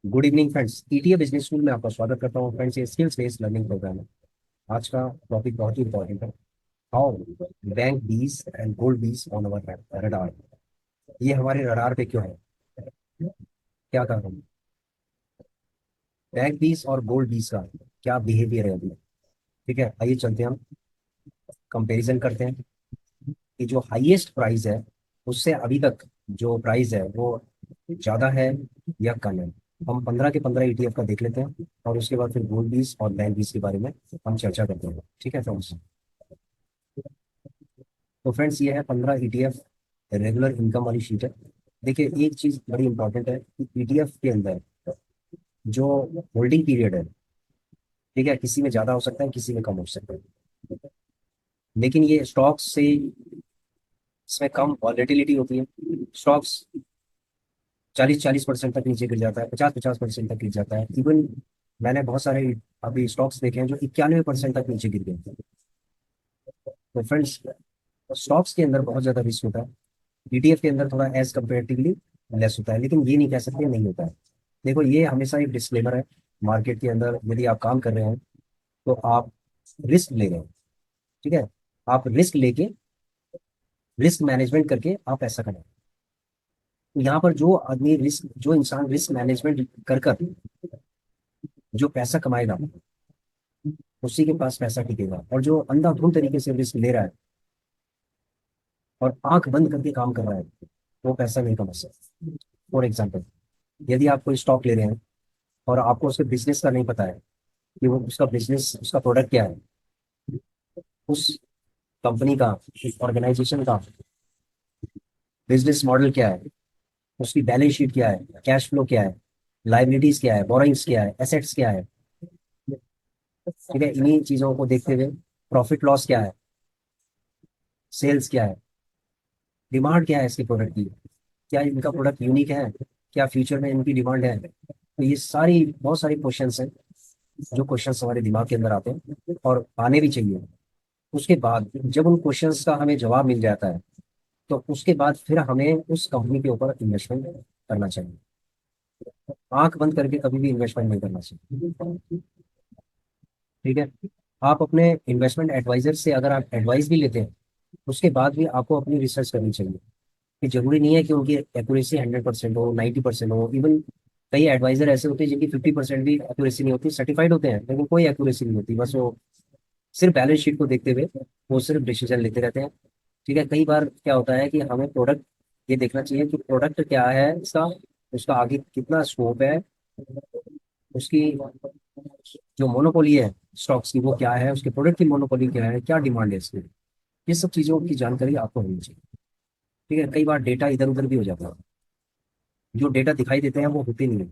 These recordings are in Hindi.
Good evening friends. ETA business school में आपका स्वागत करता हूँ फ्रेंड्स। ये स्किल्स बेस्ड लर्निंग प्रोग्राम है। आज का टॉपिक बहुत ही इंपॉर्टेंट है। हाउ बैंक बीज एंड गोल्ड बीज ऑन अवर रडार। ये हमारे रडार पे क्यों है, क्या कारण है? बैंक बीज और गोल्ड बीज का क्या बिहेवियर है अभी? ठीक है, आइए चलते हैं, हम कंपैरिजन करते हैं कि जो हाईएस्ट प्राइस है उससे अभी तक जो प्राइस है वो ज्यादा है या कम है। हम 15 के 15 ईटीएफ का देख लेते हैं और उसके बाद फिर गोल्ड बीज और बैंक बीज के बारे में हम चर्चा करते हैं। ठीक है फ्रेंड्स। तो फ्रेंड्स, ये है 15 ईटीएफ रेगुलर इनकम वाली शीट है। देखिए, एक चीज बड़ी इंपॉर्टेंट है कि ईटीएफ के अंदर जो होल्डिंग पीरियड है, ठीक है, किसी में ज्यादा हो सकता है, किसी में कम हो सकता है। लेकिन ये स्टॉक्स से इसमें कम वॉलेटिलिटी होती है। स्टॉक्स 40-40% तक नीचे गिर जाता है, 50-50% तक गिर जाता है। इवन मैंने बहुत सारे अभी स्टॉक्स देखे हैं जो 91% तक नीचे गिर गए। तो फ्रेंड्स, स्टॉक्स के अंदर बहुत ज्यादा रिस्क होता है। ईटीएफ के अंदर थोड़ा एज कंपेरेटिवली लेस होता है, लेकिन ये नहीं कह सकते नहीं होता है। देखो, ये हमेशा एक डिस्क्लेमर है। मार्केट के अंदर यदि आप काम कर रहे हैं तो आप रिस्क ले रहे हैं। ठीक है, आप रिस्क लेके, रिस्क मैनेजमेंट करके आप ऐसा करें। यहाँ पर जो आदमी रिस्क, जो इंसान रिस्क मैनेजमेंट कर कर जो पैसा कमाएगा, उसी के पास पैसा टिकेगा। और जो अंधाधुंध तरीके से रिस्क ले रहा है और आंख बंद करके काम कर रहा है, वो पैसा नहीं कमा सकता। फॉर एग्जाम्पल, यदि आप कोई स्टॉक ले रहे हैं और आपको उसके बिजनेस का नहीं पता है कि वो उसका बिजनेस, उसका प्रोडक्ट क्या है, उस कंपनी का, उस ऑर्गेनाइजेशन का बिजनेस मॉडल क्या है, उसकी बैलेंस शीट क्या है, कैश फ्लो क्या है, लाइबिलिटीज क्या है, बोरोइंग्स क्या है, एसेट्स क्या है, ठीक है, इन्हीं चीजों को देखते हुए प्रॉफिट लॉस क्या है, सेल्स क्या है, डिमांड क्या है इसके प्रोडक्ट की, क्या इनका प्रोडक्ट यूनिक है, क्या फ्यूचर में इनकी डिमांड है। तो ये सारी बहुत सारी क्वेश्चंस हैं जो क्वेश्चंस हमारे दिमाग के अंदर आते हैं और आने भी चाहिए। उसके बाद जब उन क्वेश्चंस का हमें जवाब मिल जाता है तो उसके बाद फिर हमें उस कंपनी के ऊपर इन्वेस्टमेंट करना चाहिए। आंख बंद करके कभी भी इन्वेस्टमेंट नहीं करना चाहिए। ठीक है, आप अपने इन्वेस्टमेंट एडवाइजर से अगर आप एडवाइस भी लेते हैं, उसके बाद भी आपको अपनी रिसर्च करनी चाहिए। कि जरूरी नहीं है कि उनकी एक्यूरेसी 100% हो, 90% हो। इवन कई एडवाइजर ऐसे होते हैं जिनकी 50% भी एक्यूरेसी नहीं होती, सर्टिफाइड होते हैं लेकिन कोई एक्यूरेसी नहीं होती। बस वो सिर्फ बैलेंस शीट को देखते हुए वो सिर्फ डिसीजन लेते रहते हैं। ठीक है, कई बार क्या होता है कि हमें प्रोडक्ट ये देखना चाहिए कि प्रोडक्ट क्या है इसका, उसका आगे कितना स्कोप है, उसकी जो मोनोपोली है स्टॉक्स की वो क्या है, उसके प्रोडक्ट की मोनोपोली क्या है, क्या डिमांड है इसकी। ये सब चीज़ों की जानकारी आपको होनी चाहिए। ठीक है, कई बार डेटा इधर उधर भी हो जाता है। जो डेटा दिखाई देते हैं वो होते नहीं है।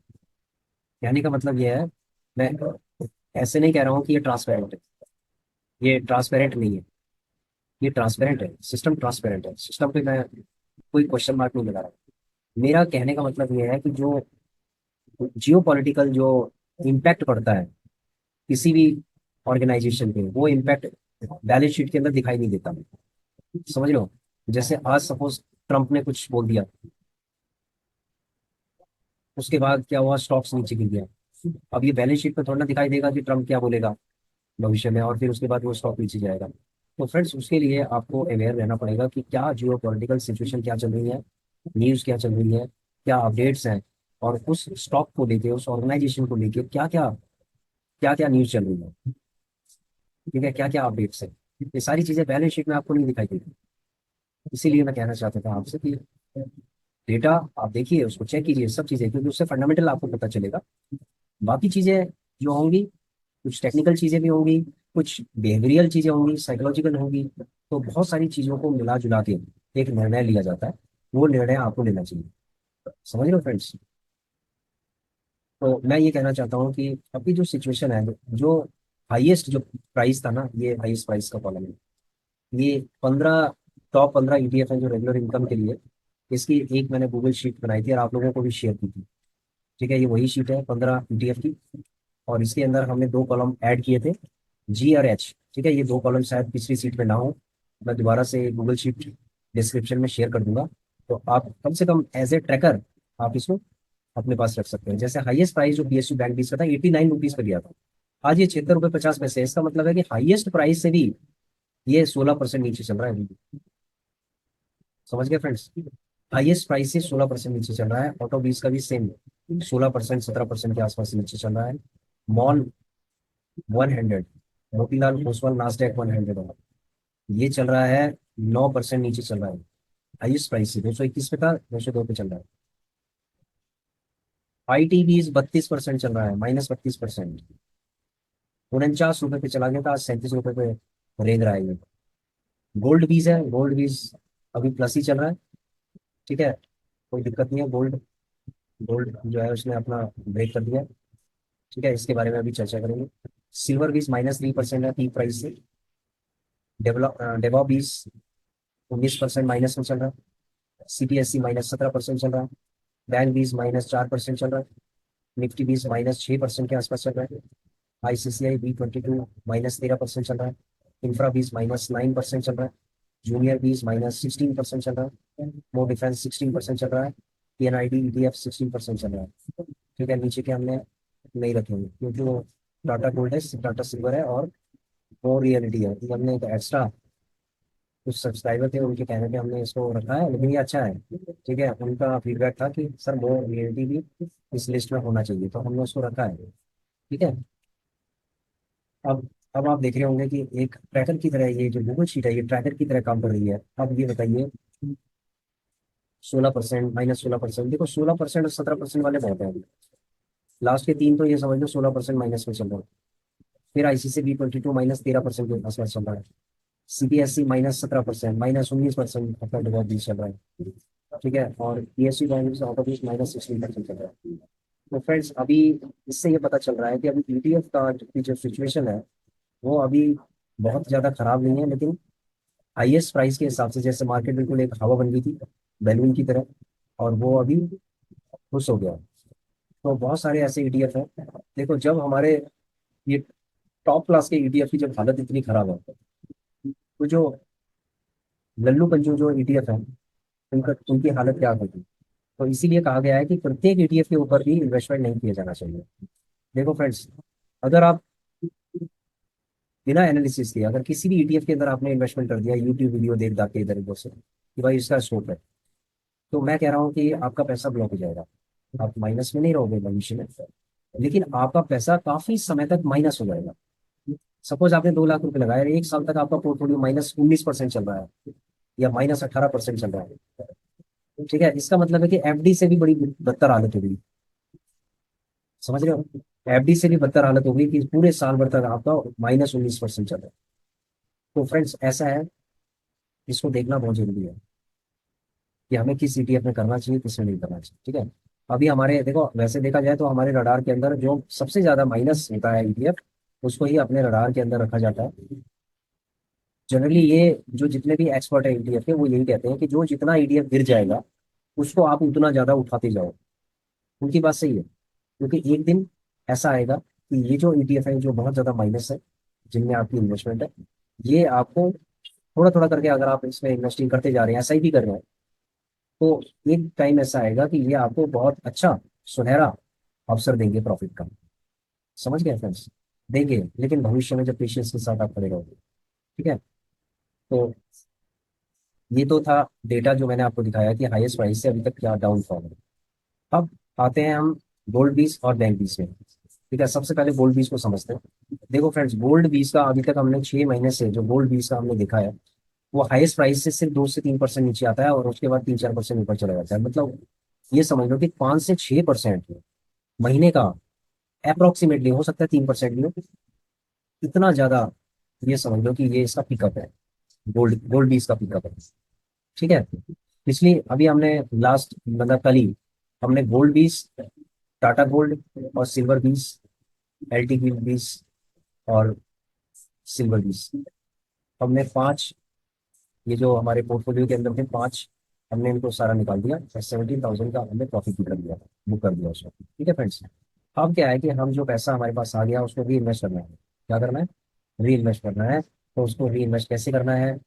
कहने का मतलब ये है, मैं ऐसे नहीं कह रहा हूँ कि ये ट्रांसपेरेंट है। ये ट्रांसपेरेंट नहीं है, ये ट्रांसपेरेंट है। सिस्टम ट्रांसपेरेंट है, सिस्टम पे मैं कोई क्वेश्चन मार्क नहीं लगा रहा। मेरा कहने का मतलब ये है कि जो जियो पॉलिटिकल जो इम्पैक्ट पड़ता है किसी भी ऑर्गेनाइजेशन पे, वो इम्पैक्ट बैलेंस शीट के अंदर दिखाई नहीं देता। समझ लो, जैसे आज सपोज ट्रम्प ने कुछ बोल दिया, उसके बाद क्या हुआ, स्टॉक्स नीचे गिर गया। अब ये बैलेंस शीट पे थोड़ा ना दिखाई देगा कि ट्रम्प क्या बोलेगा भविष्य में, और फिर उसके बाद वो स्टॉक नीचे जाएगा। तो फ्रेंड्स, उसके लिए आपको अवेयर रहना पड़ेगा कि क्या जियो पॉलिटिकल सिचुएशन क्या चल रही है, न्यूज़ क्या चल रही है, क्या अपडेट्स हैं, और उस स्टॉक को लेके, उस ऑर्गेनाइजेशन को लेके क्या क्या न्यूज़ चल रही है। ठीक है, क्या क्या अपडेट्स है, ये सारी चीज़ें बैलेंस शीट में आपको नहीं दिखाई देगी। इसीलिए मैं कहना चाहता था आपसे कि डेटा आप देखिए, उसको चेक कीजिए, सब चीज़ें, क्योंकि उससे फंडामेंटल आपको पता चलेगा। बाकी चीज़ें जो होंगी, कुछ टेक्निकल चीज़ें भी होंगी, कुछ बिहेवियरल चीज़ें होंगी, साइकोलॉजिकल होंगी। तो बहुत सारी चीज़ों को मिला जुला के एक निर्णय लिया जाता है। वो निर्णय आपको लेना चाहिए। समझ रहे हो फ्रेंड्स? तो मैं ये कहना चाहता हूँ कि अभी जो सिचुएशन है, जो हाईएस्ट जो प्राइस था ना, ये हाईएस्ट प्राइस का कॉलम है। ये 15 टॉप 15 ईटीएफ है जो रेगुलर इनकम के लिए। इसकी एक मैंने गूगल शीट बनाई थी और आप लोगों को भी शेयर की थी। ठीक है, ये वही शीट है 15 ईटीएफ की। और इसके अंदर हमने दो कॉलम ऐड किए थे, जी और एच। ठीक है, ये दो कॉलम शायद पिछली सीट में ना हो, मैं दोबारा से गूगल शीट डिस्क्रिप्शन में शेयर कर दूंगा। तो आप कम से कम एज ए ट्रैकर आप इसको अपने पास रख सकते हैं। जैसे हाईएस्ट प्राइस जो PSU बैंक बीस का था 89 रुपीज पे गया था, आज ये 76 रुपये 50 पैसे। इसका मतलब है कि हाईएस्ट प्राइस से भी ये 16% नीचे चल रहा है अभी। समझ गए फ्रेंड्स? हाईएस्ट प्राइस से 16% नीचे चल रहा है। ऑटो बीस का भी सेम 16% 17% के आसपास नीचे चल रहा है। मॉल 100, मोतीलाल ओसवाल नास्डैक 100 ये चल रहा है 9% नीचे चल रहा है। हाईएस्ट प्राइस से 221 पे था, 202 पे चल रहा है। ITBs 32% चल रहा है, -32%। 49 रुपए पे चला गया था, आज 37 रुपए पे रेंग रहा है ये। गोल्ड बीज है, गोल्ड बीज अभी प्लस ही चल रहा है। ठीक है, कोई दिक्कत नहीं है। गोल्ड गोल्ड जो है उसने अपना ब्रेक कर दिया। ठीक है, इसके बारे में अभी चर्चा करेंगे। सिल्वर बीज -3% है पीक प्राइस से। डेवा बीज 19% माइनस में चल रहा है। CPSE -17% चल रहा है। बैंक बीज -4% चल रहा है। निफ्टी बीज -6% के आसपास चल रहा है। ICCI B22 -13% चल रहा है। इंफ्रा बीज -9% चल रहा है। जूनियर बीज -16% चल रहा है। मोर डिफेंस 16% चल रहा है। PNID ETF 16% चल रहा है। ठीक है, नीचे के हमने नहीं रखेंगे क्योंकि वो टाटा गोल्ड है, टाटा सिल्वर है और वो रियलिटी है। ये हमने एक एक्स्ट्रा कुछ सब्सक्राइबर थे उनके कहने पे हमने इसको रखा है, लेकिन ये अच्छा है। ठीक है, उनका फीडबैक था कि सर वो रियलिटी भी इस लिस्ट में होना चाहिए, तो हमने उसको रखा है। ठीक है। अब आप देख रहे होंगे कि एक ट्रैकर की तरह ये जो गूगल शीट है ये ट्रैकर की तरह काम कर रही है। अब ये बताइए, 16%, -16%। देखो 16% और 17% वाले बहुत है अभी। लास्ट के तीन तो ये समझ लो 16% माइनस में चल रहा है। फिर ICC B22 -13% के आसपास चल रहा है। CPSE -17%, -19% अपना डिवॉल्व भी चल रहा है। ठीक है, और PSU बैंक ऑटो बीस -16% चल रहा है। तो फ्रेंड्स अभी इससे ये पता चल रहा है कि अभी ETF का की जो सिचुएशन है वो अभी बहुत ज़्यादा खराब नहीं है, लेकिन हाईएस्ट प्राइस के हिसाब से जैसे मार्केट बिल्कुल एक हवा बन गई थी बैलून की तरह, और वो अभी खुश हो गया। तो बहुत सारे ऐसे ETF हैं। देखो जब हमारे ये टॉप क्लास के ETF की जब हालत इतनी खराब है, तो जो लल्लू पंजू जो ETF है उनका उनकी हालत क्या होगी। तो इसीलिए कहा गया है कि प्रत्येक ETF के ऊपर भी इन्वेस्टमेंट नहीं किया जाना चाहिए। देखो फ्रेंड्स, अगर आप बिना एनालिसिस के अगर किसी भी ETF के अंदर आपने इन्वेस्टमेंट कर दिया यूट्यूब वीडियो देख दाख के इधर उधर से कि भाई इसका स्कोप है, तो मैं कह रहा हूँ कि आपका पैसा ब्लॉक हो जाएगा। आप माइनस में नहीं रहोगे भविष्य में, लेकिन आपका पैसा काफी समय तक माइनस हो जाएगा। सपोज आपने 2 लाख रुपए लगाए, 1 साल तक आपका पोर्टफोलियो -19% चल रहा है या -18% चल रहा है। ठीक है, इसका मतलब है कि FD से भी बड़ी बदतर हालत हो गई। समझ रहे हो? FD से भी बदतर हालत हो गई कि पूरे साल भर तक आपका -19% चल रहा है। तो फ्रेंड्स ऐसा है, इसको देखना बहुत जरूरी है कि हमें किस ETF में करना चाहिए किस में नहीं करना चाहिए। ठीक है, अभी हमारे देखो वैसे देखा जाए तो हमारे रडार के अंदर जो सबसे ज्यादा माइनस होता है ETF उसको ही अपने रडार के अंदर रखा जाता है। जनरली ये जो जितने भी एक्सपर्ट है ETF के वो यही कहते हैं कि जो जितना ETF गिर जाएगा उसको आप उतना ज्यादा उठाते जाओ। उनकी बात सही है, क्योंकि एक दिन ऐसा आएगा कि ये जो ETF है जो बहुत ज्यादा माइनस है जिनमें आपकी इन्वेस्टमेंट है, ये आपको थोड़ा थोड़ा करके अगर आप इसमें इन्वेस्टिंग करते जा रहे हैं SIP कर रहे हैं, तो एक टाइम ऐसा आएगा कि ये आपको बहुत अच्छा सुनहरा अवसर देंगे प्रॉफिट का। समझ गए फ्रेंड्स? देंगे, लेकिन भविष्य में जब पेशेंस के साथ आप खड़े रहोगे। ठीक है, तो ये तो था डेटा जो मैंने आपको दिखाया कि हाईएस्ट प्राइस से अभी तक क्या डाउनफॉल है। अब आते हैं हम गोल्ड बीस और बैंक बीस में। ठीक है, सबसे पहले गोल्ड बीस को समझते हैं। देखो फ्रेंड्स, गोल्ड बीस का अभी तक हमने 6 महीने से जो गोल्ड बीस का हमने देखा है वो हाईएस्ट प्राइस से सिर्फ 2 से 3% नीचे आता है और उसके बाद 3-4% ऊपर चला जाता है। मतलब ये समझ लो कि 5 से 6% महीने का अप्रोक्सीमेटली हो सकता है 3% भी हो, इतना ज्यादा। ये समझ लो कि ये इसका पिकअप है, गोल्ड गोल्ड बीस का पिकअप है। ठीक है, पिछली अभी हमने लास्ट मतलब कल ही हमने गोल्ड बीस, टाटा गोल्ड और सिल्वर बीस, LTV बीस और सिल्वर बीस, हमने पांच, ये जो हमारे पोर्टफोलियो के अंदर थे पांच, हमने इनको सारा निकाल दिया और 17,000 का हमने प्रॉफिट भी कर दिया, बुक कर दिया उसको। ठीक है फ्रेंड्स, अब क्या है कि हम जो पैसा हमारे पास आ गया उसको री इन्वेस्ट करना है। क्या करना है? री इन्वेस्ट करना है। तो उसको री इन्वेस्ट कैसे करना है?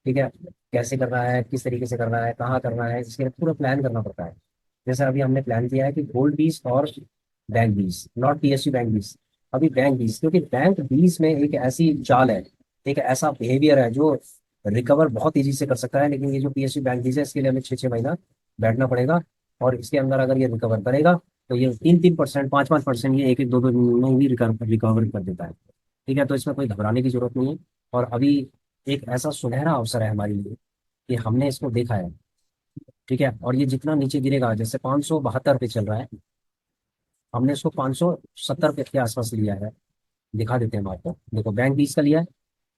ठीक है, कैसे करना है, किस तरीके से करना है, कहाँ करना है, इसके लिए पूरा प्लान करना पड़ता है। जैसे अभी हमने प्लान किया है कि गोल्ड बीस और बैंक बीस, नॉट पीएसयू बैंक बीस, अभी बैंक बीस, क्योंकि बैंक बीस में एक ऐसी चाल है, एक ऐसा बिहेवियर है जो रिकवर बहुत तेजी से कर सकता है। लेकिन ये जो पीएसयू बैंक बीस है, इसके लिए हमें 6 6 महीना बैठना पड़ेगा। और इसके अंदर अगर ये रिकवर करेगा तो ये 3 3%, 5 5%, ये 1 1 2 2 दिन में ही रिकवर कर देता है। ठीक है, तो इसमें कोई घबराने की जरूरत नहीं है। और अभी एक ऐसा सुनहरा अवसर है हमारे लिए कि हमने इसको देखा है। ठीक है, और ये जितना नीचे गिरेगा, जैसे 572 पे चल रहा है, हमने इसको 570 पे के आसपास लिया है। दिखा देते हैं हम आपको, देखो बैंक बीस का लिया है।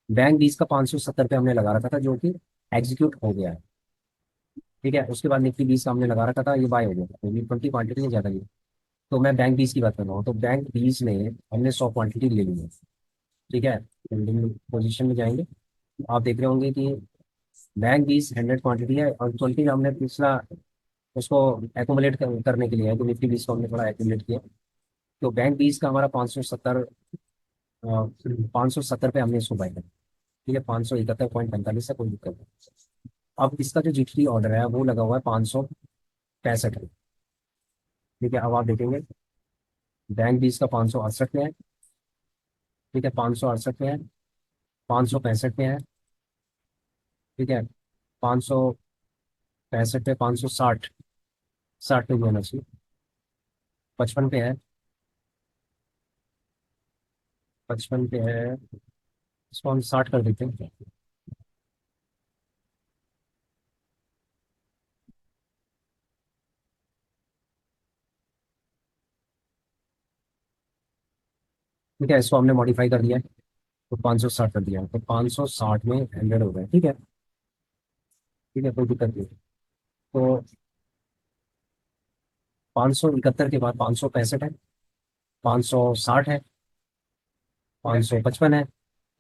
बैंक बीस का 570 पे हमने लगा रखा था, जो कि एग्जीक्यूट हो गया है। ठीक है, उसके बाद निफ्टी बीस का हमने लगा रखा था, ये बाय हो गया था, तो ये 20 क्वांटिटी में ज्यादा लिया। तो मैं बैंक बीस की बात कर रहा हूँ, तो बैंक बीस में हमने 100 क्वांटिटी ले ली है। ठीक है, पोजिशन में जाएंगे, आप देख रहे होंगे कि बैंक बीस 100 क्वांटिटी है, और 20 हमने पिछला उसको एक्यूमुलेट करने के लिए है, तो निफ्टी बीस को हमने थोड़ा एक्यूमुलेट किया। तो बैंक बीस का हमारा 570 पे हमने इसको बाय किया। ठीक है, 571.45 है, कोई दिक्कत नहीं। अब इसका जो जीटीडी ऑर्डर है वो लगा हुआ है 565 में। ठीक है, अब आप देखेंगे बैंक बीस का 568 में है। ठीक है, 568 में है, 565 में है। ठीक है, 565 पे, 560, 60 पे भी होना चाहिए, 55 पे है, 55 पे है। इसको हम 60 कर देते हैं। ठीक है, इसको हमने मॉडिफाई कर दिया है, तो 560 कर दिया है, तो 560 में 100 हो गए। ठीक है, ठीक है, कोई दिक्कत नहीं। तो 571 के बाद 565 है, 560 है, 555 है,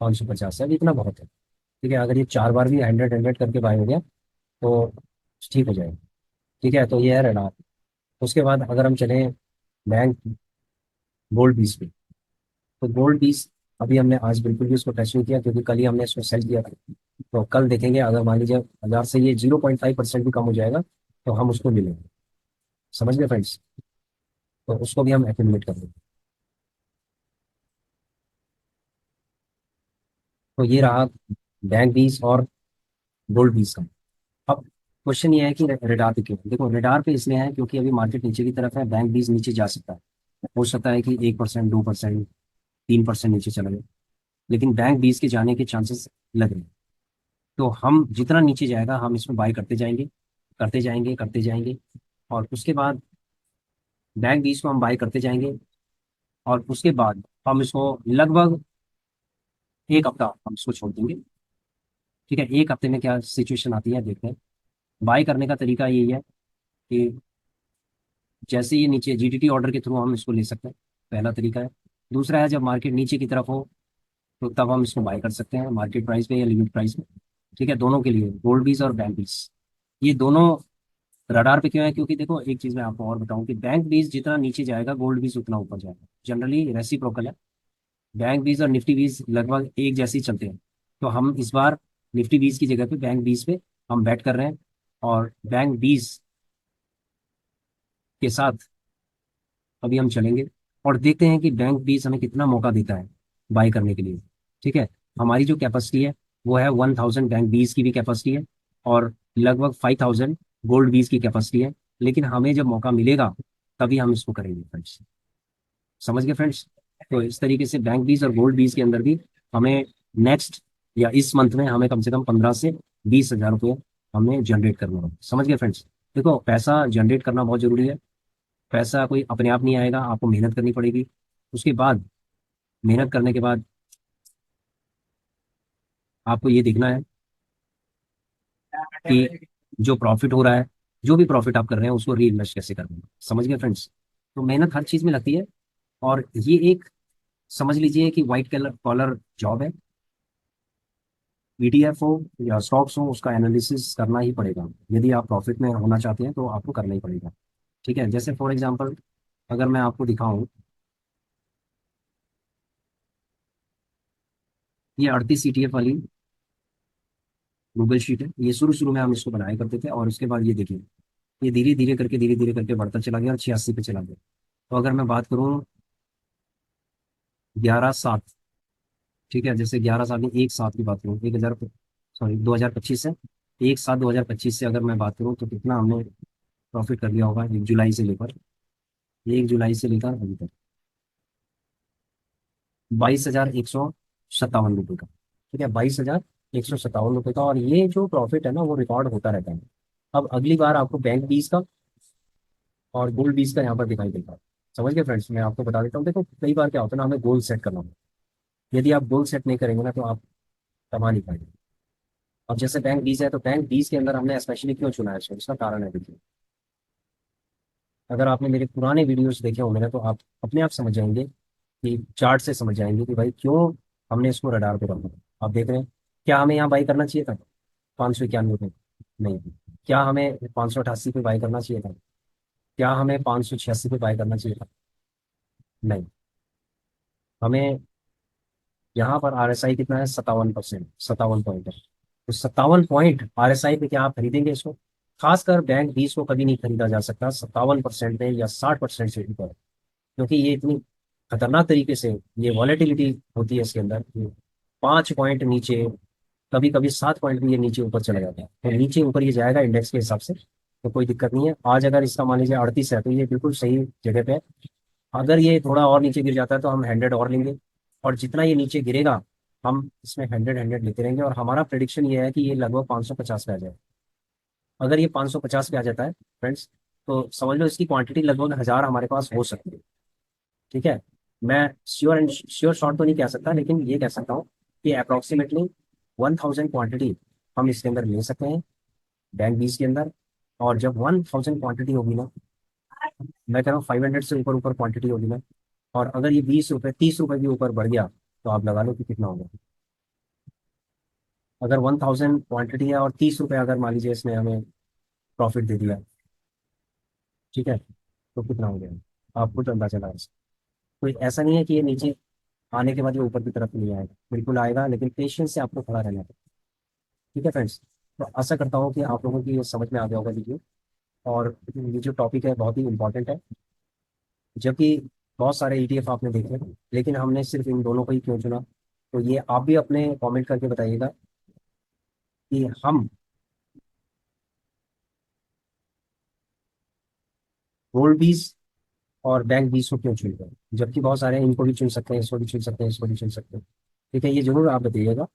550 है, अभी इतना बहुत है। ठीक है, अगर ये 4 बार भी 100 करके बाय हो गया तो ठीक हो जाएगा। ठीक है, तो ये है रडार। उसके बाद अगर हम चलें बैंक गोल्ड बीस पे, तो गोल्ड बीस अभी हमने आज बिल्कुल भी उसको टच नहीं किया, क्योंकि कल ही हमने इसको सेल किया था। तो कल देखेंगे, अगर मान लीजिए 1000 से ये 0.5% भी कम हो जाएगा तो हम उसको ले लेंगे। समझ गए फ्रेंड्स, तो उसको भी हम एक्यूमुलेट कर देंगे। तो ये रहा बैंक बीस और गोल्ड बीस का। अब क्वेश्चन ये है कि रेडार पे क्यों, देखो रेडार पे इसलिए है क्योंकि अभी मार्केट नीचे की तरफ है, बैंक बीस नीचे जा सकता है। हो सकता है कि 1% 2% 3% नीचे चला जाए, लेकिन बैंक बीस के जाने के चांसेस लग रहे हैं। तो हम जितना नीचे जाएगा हम इसमें बाय करते जाएंगे, करते जाएंगे, करते जाएंगे। और उसके बाद बैंक बीस को हम बाय करते जाएंगे, और उसके बाद हम इसको लगभग 1 हफ्ता हम इसको छोड़ देंगे। ठीक है, 1 हफ्ते में क्या सिचुएशन आती है देखते हैं। बाय करने का तरीका यही है कि जैसे ये नीचे जीटीटी ऑर्डर के थ्रू हम इसको ले सकते हैं, पहला तरीका है। दूसरा है जब मार्केट नीचे की तरफ हो तो तब हम इसको बाय कर सकते हैं मार्केट प्राइस में या लिमिट प्राइस में। ठीक है, दोनों के लिए गोल्ड बीस और बैंक बीस, ये दोनों रडार पे क्यों है, क्योंकि देखो एक चीज मैं आपको और बताऊं कि बैंक बीस जितना नीचे जाएगा गोल्ड बीस उतना ऊपर जाएगा, जनरली रेसिप्रोकल है। बैंक बीस और निफ्टी बीस लगभग एक जैसे ही चलते हैं। तो हम इस बार निफ्टी बीस की जगह पे बैंक बीस पे हम बैट कर रहे हैं, और बैंक बीस के साथ अभी हम चलेंगे और देखते हैं कि बैंक बीस हमें कितना मौका देता है बाय करने के लिए। ठीक है, हमारी जो कैपेसिटी है वो है 1000 बैंक बीस की भी कैपेसिटी है, और लगभग 5000 गोल्ड बीस की कैपेसिटी है। लेकिन हमें जब मौका मिलेगा तभी हम इसको करेंगे फ्रेंड्स। समझ गए फ्रेंड्स, तो इस तरीके से बैंक बीस और गोल्ड बीस के अंदर भी हमें नेक्स्ट या इस मंथ में हमें कम से कम 15 से 20 हजार रुपये हमें जनरेट करना होगा। समझ गए फ्रेंड्स, देखो पैसा जनरेट करना बहुत जरूरी है। पैसा कोई अपने आप नहीं आएगा, आपको मेहनत करनी पड़ेगी। उसके बाद मेहनत करने के बाद आपको ये देखना है कि जो प्रॉफिट हो रहा है, जो भी प्रॉफिट आप कर रहे हैं उसको री इन्वेस्ट कैसे करना है। समझ गए फ्रेंड्स, तो मेहनत हर चीज में लगती है, और ये एक समझ लीजिए कि व्हाइट कलर कॉलर जॉब है। ईटीएफ हो या स्टॉक्स हो, उसका एनालिसिस करना ही पड़ेगा। यदि आप प्रॉफिट में होना चाहते हैं तो आपको करना ही पड़ेगा। ठीक है, जैसे फॉर एग्जांपल अगर मैं आपको दिखाऊं, ये 38 ईटीएफ वाली गूगल शीट है। ये शुरू शुरू में हम इसको बनाया करते थे, और उसके बाद ये देखिए ये धीरे धीरे करके बढ़ता चला गया और 86 पे चला गया। तो अगर मैं बात करूँ 11/7, ठीक है, जैसे 11/7 में 1/7 की बात करूँ, 1000, सॉरी 2025 से, 1/7/2025 से अगर मैं बात करूँ तो कितना हमने प्रॉफिट कर लिया होगा 1 जुलाई से लेकर, 1 जुलाई से लेकर अभी तक 22,157 रुपये का। ठीक है, 22,157 रुपये का। और ये जो प्रॉफिट है ना वो रिकॉर्ड होता रहता है। अब अगली बार आपको बैंक 20 का और गोल्ड 20 का यहाँ पर दिखाई देगा। समझ गए फ्रेंड्स? मैं आपको बता देता हूँ, देखो कई बार क्या होता है ना, हमें गोल सेट करना होगा। यदि आप गोल सेट नहीं करेंगे ना तो आप कमा नहीं पाएंगे। अब जैसे बैंक 20 है, तो बैंक 20 के अंदर हमने स्पेशली क्यों चुना है इसको, इसका कारण है। देखिए, अगर आपने मेरे पुराने वीडियोस देखे होंगे ना तो आप अपने आप समझ जाएंगे, कि चार्ट से समझ जाएंगे कि भाई क्यों हमने इसको रडार पे रखा। आप देख रहे हैं, क्या हमें यहाँ बाई करना चाहिए था 591 पे? नहीं। क्या हमें 588 पे बाई करना चाहिए था? क्या हमें 586 पे बाई करना चाहिए था? नहीं। हमें यहाँ पर RSI कितना है? 57%, 57 पॉइंट है। तो 57 पॉइंट RSI पे क्या आप खरीदेंगे इसको? खासकर बैंक 20 को कभी नहीं खरीदा जा सकता 57% पे या 60% से ऊपर, क्योंकि ये इतनी खतरनाक तरीके से ये वॉलेटिलिटी होती है इसके अंदर कि 5 पॉइंट नीचे, कभी कभी 7 पॉइंट भी ये नीचे ऊपर चला जाता है। तो नीचे ऊपर ये जाएगा इंडेक्स के हिसाब से, तो कोई दिक्कत नहीं है। आज अगर इसका मान लीजिए 38 है तो ये बिल्कुल सही जगह पे है। अगर ये थोड़ा और नीचे गिर जाता है तो हम 100 और लेंगे, और जितना ये नीचे गिरेगा हम इसमें 100 लेते रहेंगे। और हमारा प्रेडिक्शन ये है कि ये लगभग 550 पे आ जाए। अगर ये 550 पे आ जाता है फ्रेंड्स, तो समझ लो इसकी क्वांटिटी लगभग 1000 हमारे पास हो सकती है। ठीक है, मैं श्योर एंड श्योर शॉर्ट तो नहीं कह सकता, लेकिन ये कह सकता हूँ कि अप्रोक्सीमेटली 1000 क्वांटिटी हम इसके अंदर ले सकते हैं बैंक 20 के अंदर। और जब 1000 क्वांटिटी होगी ना, मैं कह रहा हूँ 500 से ऊपर ऊपर क्वांटिटी होगी ना, और अगर ये 20 रुपये 30 रुपये भी ऊपर बढ़ गया, तो आप लगा लो कि कितना होगा। अगर 1000 क्वांटिटी है और 30 रुपये अगर मान लीजिए इसने हमें प्रॉफिट दे दिया, ठीक है, तो कितना हो गया आप खुद अंदाजा लगा सकते। कोई ऐसा नहीं है कि ये नीचे आने के बाद ये ऊपर की तरफ नहीं आएगा, बिल्कुल आएगा, लेकिन पेशेंस से आपको खड़ा रहना है। ठीक है फ्रेंड्स, तो आशा करता हूँ कि आप लोगों की ये समझ में आ गया होगा वीडियो। और ये जो टॉपिक है बहुत ही इंपॉर्टेंट है, जबकि बहुत सारे ETF आपने देखे, लेकिन हमने सिर्फ इन दोनों को ही क्यों चुना। तो ये आप भी अपने कमेंट करके बताइएगा कि हम गोल्ड 20 और बैंक 20 को क्यों चुन रहे हैं, जबकि बहुत सारे हैं, इनको भी चुन सकते हैं, इसको भी चुन सकते हैं, इसको भी चुन सकते हैं। ठीक है, ये जरूर आप बताइएगा।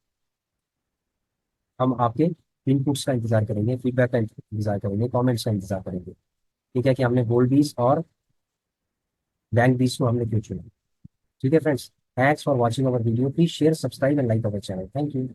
हम आपके इनपुट्स का इंतजार करेंगे, फीडबैक का इंतजार करेंगे, कमेंट्स का इंतजार करेंगे। ठीक है, कि हमने गोल्ड 20 और बैंक 20 को हमने क्यों चुना। ठीक है friends, thanks for watching our video, please share, subscribe and like our channel. Thank you.